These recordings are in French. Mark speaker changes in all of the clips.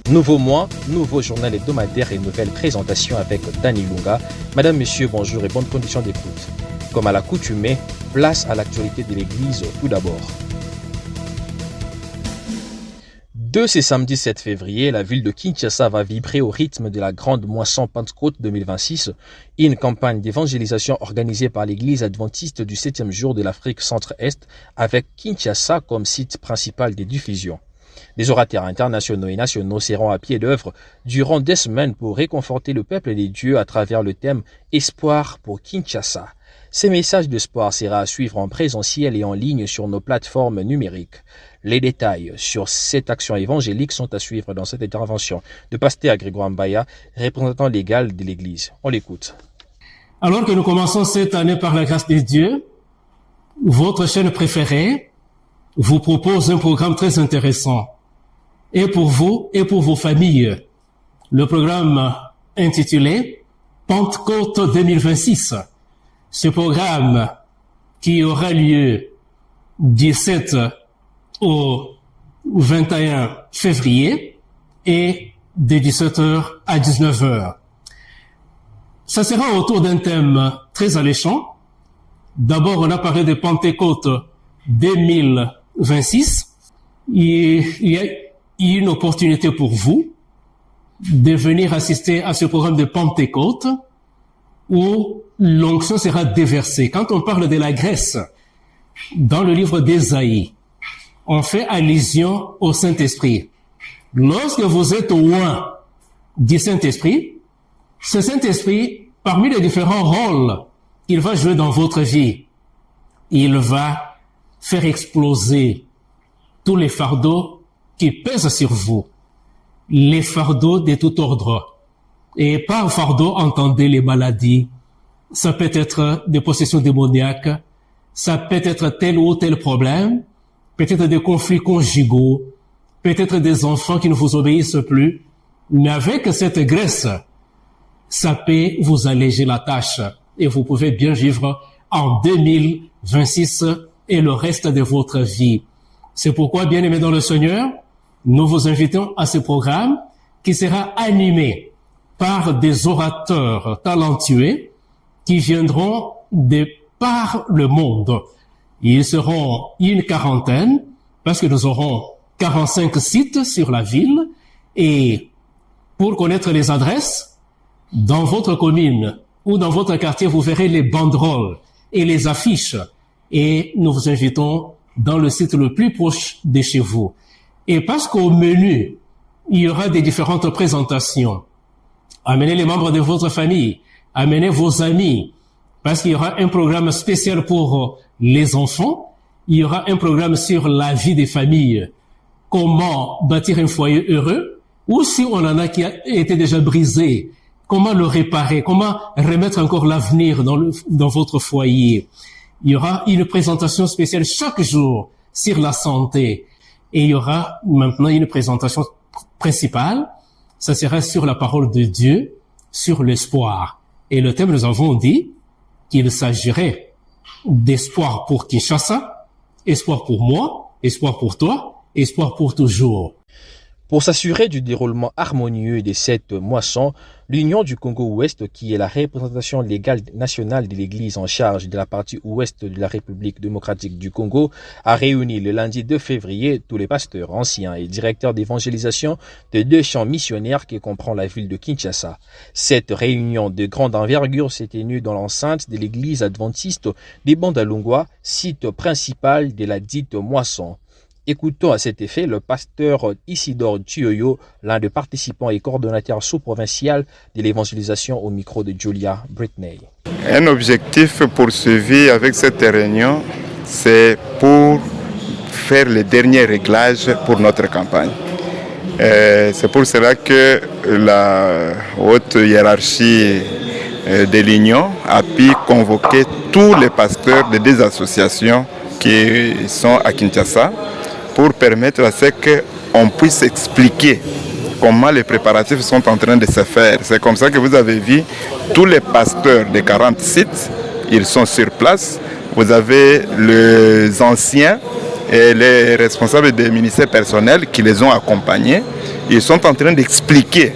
Speaker 1: Nouveau mois, nouveau journal hebdomadaire et nouvelle présentation avec Danny Lunga. Madame, Monsieur, bonjour et bonnes conditions d'écoute. Comme à l'accoutumée, place à l'actualité de l'Église tout d'abord. De ce samedi 7 février, la ville de Kinshasa va vibrer au rythme de la grande moisson Pentecôte 2026, une campagne d'évangélisation organisée par l'Église adventiste du 7e jour de l'Afrique centre-est avec Kinshasa comme site principal de diffusion. Des orateurs internationaux et nationaux seront à pied d'œuvre durant des semaines pour réconforter le peuple des dieux à travers le thème « Espoir pour Kinshasa ». Ces messages d'espoir sera à suivre en présentiel et en ligne sur nos plateformes numériques. Les détails sur cette action évangélique sont à suivre dans cette intervention de Pasteur Grégoire Mbaya, représentant légal de l'Église. On l'écoute.
Speaker 2: Alors que nous commençons cette année par la grâce de Dieu, votre chaîne préférée vous propose un programme très intéressant. Et pour vous et pour vos familles. Le programme intitulé Pentecôte 2026. Ce programme qui aura lieu du 7 au 21 février et de 17h à 19h. Ça sera autour d'un thème très alléchant. D'abord, on a parlé de Pentecôte 2026. Il y a une opportunité pour vous de venir assister à ce programme de Pentecôte où l'onction sera déversée. Quand on parle de la Grèce, dans le livre d'Ésaïe, on fait allusion au Saint-Esprit. Lorsque vous êtes loin du Saint-Esprit, ce Saint-Esprit, parmi les différents rôles qu'il va jouer dans votre vie, il va faire exploser tous les fardeaux qui pèsent sur vous, les fardeaux de tout ordre. Et par fardeau, entendez les maladies. Ça peut être des possessions démoniaques, ça peut être tel ou tel problème, peut-être des conflits conjugaux, peut-être des enfants qui ne vous obéissent plus. Mais avec cette grâce, ça peut vous alléger la tâche et vous pouvez bien vivre en 2026 et le reste de votre vie. C'est pourquoi, bien-aimés dans le Seigneur, nous vous invitons à ce programme qui sera animé par des orateurs talentueux qui viendront de par le monde. Ils seront une quarantaine parce que nous aurons 45 sites sur la ville et pour connaître les adresses, dans votre commune ou dans votre quartier, vous verrez les banderoles et les affiches et nous vous invitons dans le site le plus proche de chez vous. Et parce qu'au menu, il y aura des différentes présentations. Amenez les membres de votre famille, amenez vos amis, parce qu'il y aura un programme spécial pour les enfants, il y aura un programme sur la vie des familles, comment bâtir un foyer heureux, ou si on en a qui a été déjà brisé, comment le réparer, comment remettre encore l'avenir dans votre foyer. Il y aura une présentation spéciale chaque jour sur la santé. Et il y aura maintenant une présentation principale, ça sera sur la parole de Dieu, sur l'espoir. Et le thème, nous avons dit qu'il s'agirait d'espoir pour Kinshasa, espoir pour moi, espoir pour toi, espoir pour toujours.
Speaker 1: Pour s'assurer du déroulement harmonieux de cette moisson, l'Union du Congo-Ouest, qui est la représentation légale nationale de l'Église en charge de la partie ouest de la République démocratique du Congo, a réuni le lundi 2 février tous les pasteurs anciens et directeurs d'évangélisation de 2 champs missionnaires qui comprend la ville de Kinshasa. Cette réunion de grande envergure s'est tenue dans l'enceinte de l'Église adventiste des Bandalungwa, site principal de la dite moisson. Écoutons à cet effet le pasteur Isidore Thioyo, l'un des participants et coordonnateur sous-provincial de l'évangélisation au micro de Julia Britney.
Speaker 3: Un objectif poursuivi avec cette réunion, c'est pour faire les derniers réglages pour notre campagne. C'est pour cela que la haute hiérarchie de l'Union a pu convoquer tous les pasteurs des 2 associations qui sont à Kinshasa, pour permettre à ce qu'on puisse expliquer comment les préparatifs sont en train de se faire. C'est comme ça que vous avez vu tous les pasteurs des 40 sites, ils sont sur place. Vous avez les anciens et les responsables des ministères personnels qui les ont accompagnés, ils sont en train d'expliquer.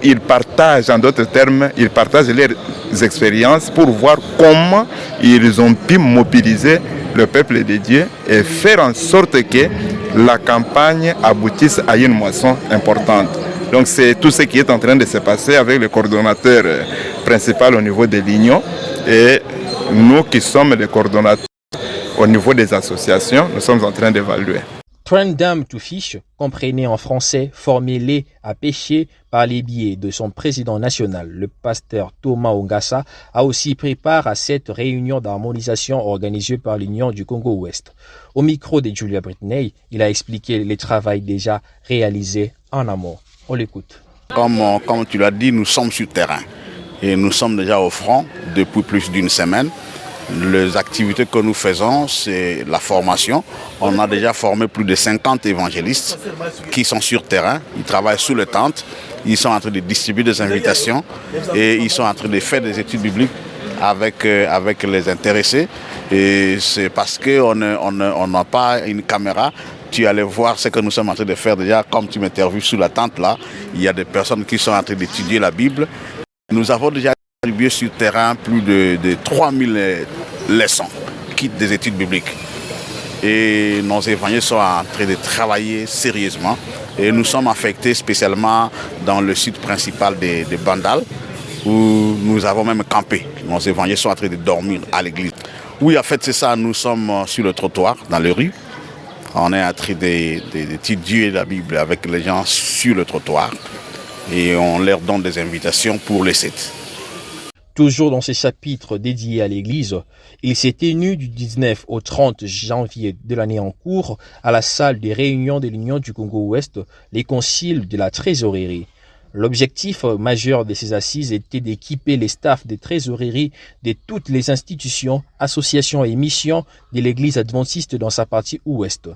Speaker 3: Ils partagent, en d'autres termes, ils partagent leurs expériences pour voir comment ils ont pu mobiliser le peuple de Dieu et faire en sorte que la campagne aboutisse à une moisson importante. Donc c'est tout ce qui est en train de se passer avec le coordonnateur principal au niveau de l'Union et nous qui sommes les coordonnateurs au niveau des associations, nous sommes en train d'évaluer.
Speaker 1: Train them to fish comprenait en français former-les à pêcher par les biais de son président national. Le pasteur Thomas Ongassa a aussi pris part à cette réunion d'harmonisation organisée par l'Union du Congo-Ouest. Au micro de Julia Britney, il a expliqué les travaux déjà réalisés en amont. On l'écoute.
Speaker 4: Comme tu l'as dit, nous sommes sur terrain et nous sommes déjà au front depuis plus d'une semaine. Les activités que nous faisons, c'est la formation. On a déjà formé plus de 50 évangélistes qui sont sur terrain. Ils travaillent sous les tentes. Ils sont en train de distribuer des invitations et ils sont en train de faire des études bibliques avec les intéressés. Et c'est parce qu'on n'a pas une caméra. Tu allais voir ce que nous sommes en train de faire déjà. Comme tu m'interviews sous la tente là, il y a des personnes qui sont en train d'étudier la Bible. Nous avons déjà distribué sur terrain plus de 3000 leçons, kits des études bibliques. Et nos évangélistes sont en train de travailler sérieusement. Et nous sommes affectés spécialement dans le site principal de Bandal, où nous avons même campé. Nos évangélistes sont en train de dormir à l'église. Oui, en fait, c'est ça. Nous sommes sur le trottoir, dans les rues. On est en train d'étudier la Bible avec les gens sur le trottoir. Et on leur donne des invitations pour les sites.
Speaker 1: Toujours dans ces chapitres dédiés à l'Église, il s'est tenu du 19 au 30 janvier de l'année en cours à la salle des réunions de l'Union du Congo-Ouest, les conciles de la trésorerie. L'objectif majeur de ces assises était d'équiper les staffs de trésorerie de toutes les institutions, associations et missions de l'Église adventiste dans sa partie ouest.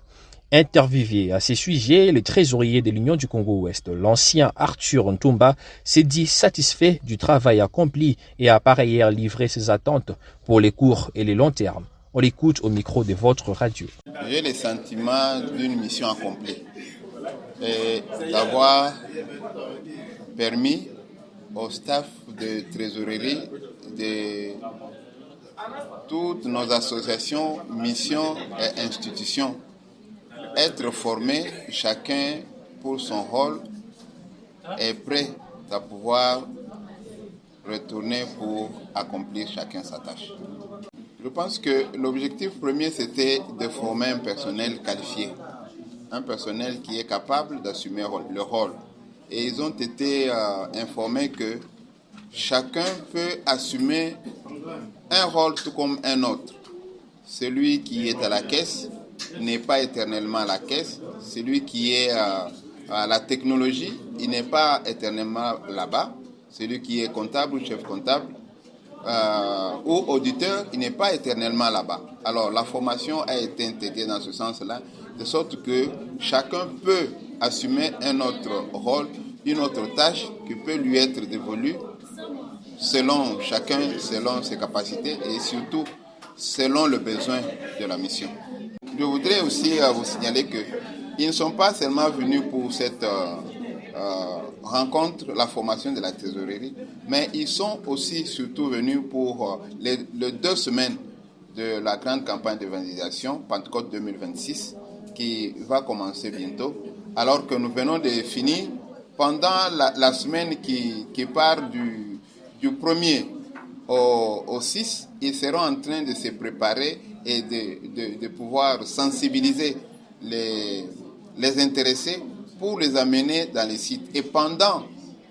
Speaker 1: Interviewé à ces sujets, le trésorier de l'Union du Congo-Ouest, l'ancien Arthur Ntumba, s'est dit satisfait du travail accompli et a par ailleurs livré ses attentes pour les courts et les longs termes. On l'écoute au micro de votre radio.
Speaker 5: J'ai le sentiment d'une mission accomplie et d'avoir permis au staff de trésorerie de toutes nos associations, missions et institutions être formés, chacun pour son rôle, est prêt à pouvoir retourner pour accomplir chacun sa tâche. Je pense que l'objectif premier, c'était de former un personnel qualifié, un personnel qui est capable d'assumer le rôle. Et ils ont été informés que chacun peut assumer un rôle tout comme un autre. Celui qui est à la caisse n'est pas éternellement à la caisse. Celui qui est à la technologie, il n'est pas éternellement là-bas. Celui qui est comptable ou chef comptable ou auditeur, il n'est pas éternellement là-bas. Alors la formation a été intégrée dans ce sens-là, de sorte que chacun peut assumer un autre rôle, une autre tâche qui peut lui être dévolue selon chacun, selon ses capacités et surtout selon le besoin de la mission. Je voudrais aussi vous signaler qu'ils ne sont pas seulement venus pour cette rencontre, la formation de la trésorerie, mais ils sont aussi surtout venus pour les 2 semaines de la grande campagne d'évangélisation, Pentecôte 2026, qui va commencer bientôt, alors que nous venons de finir pendant la semaine qui part du 1er au 6, ils seront en train de se préparer et de pouvoir sensibiliser les intéressés pour les amener dans les sites. Et pendant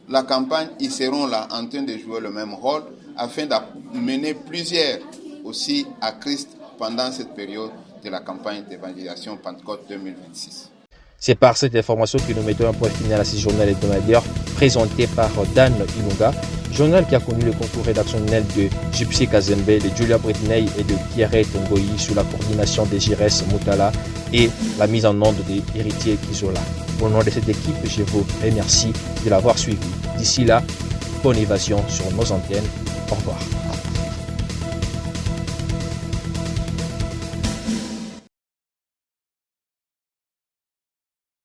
Speaker 5: la campagne, ils seront là en train de jouer le même rôle afin d'amener plusieurs aussi à Christ pendant cette période de la campagne d'évangélisation Pentecôte 2026.
Speaker 1: C'est par cette information que nous mettons un point final à ce journal hebdomadaire présenté par Dan Inunga, journal qui a connu le concours rédactionnel de Gypsy Kazembe, de Julia Britney et de Pierrette Ngoyi sous la coordination de Jires Moutala et la mise en onde d'Héritier Kizola. Au nom de cette équipe, je vous remercie de l'avoir suivi. D'ici là, bonne évasion sur nos antennes. Au revoir.